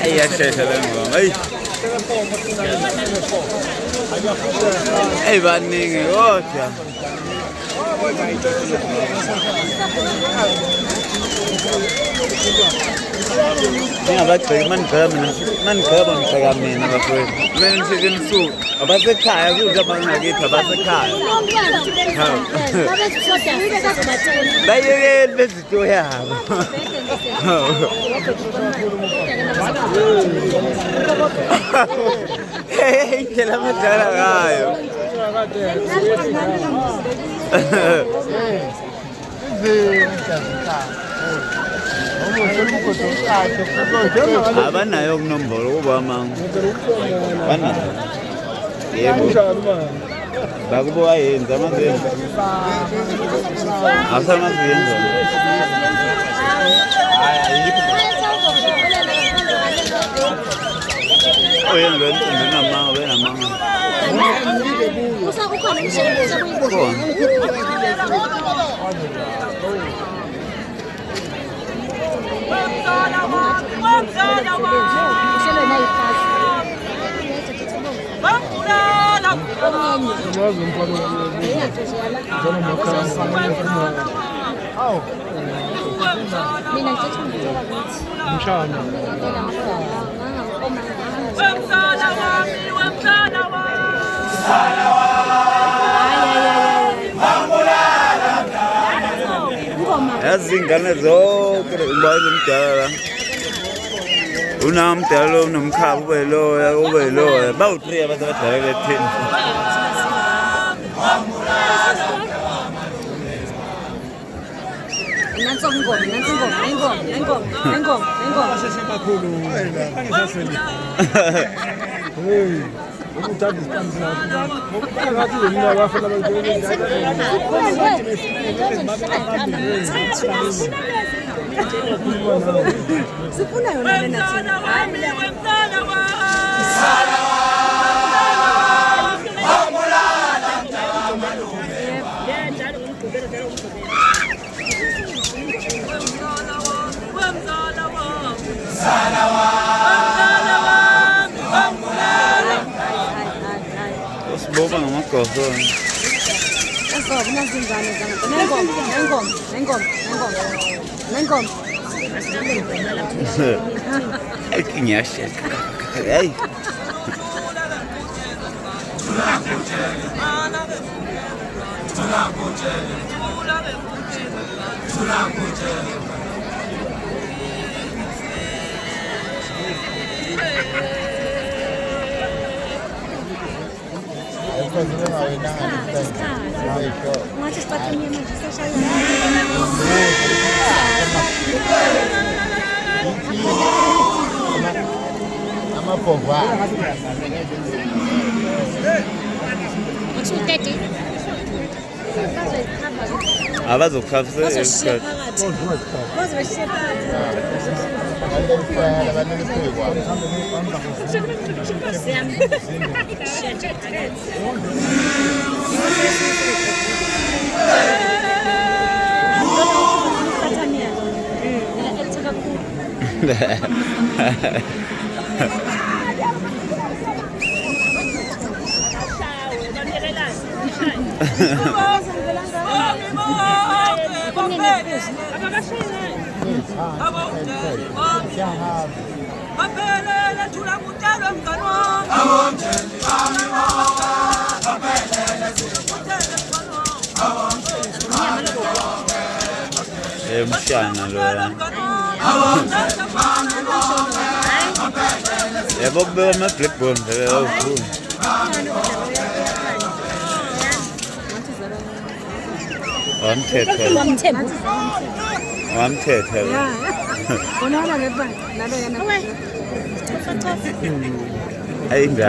Ayashesha le ngoma. Hey baningi kodwa. Ngiyabagcina manigqeba ngibheka mina bafowethu. Mina ngifike nisuku. Abasekhaya kuze abangakithi abasekhaya. Bayekele bezito yabo. Hey, indlela abadala ngayo. Abanayo kunombolo kuba manga. Banayo. Yebo. Bakubuka yenza amazenza. Asamazenza. Oye ngento namanga benamanga. Usakukhona umsebenzi usakuyikhona. Yazingane zonke ubani umdala unamdala unomkhaba ube loya bawu3 abantu abadala le10 Boba ngamagogo. Nengoma. Ekinyashe. Hey. Abazokhafisa isikhathi. Mshana lo. Yebo kube ama blackbone awukhulu. Wamthethe. Unaona ngepha nalo yana. Ayinda.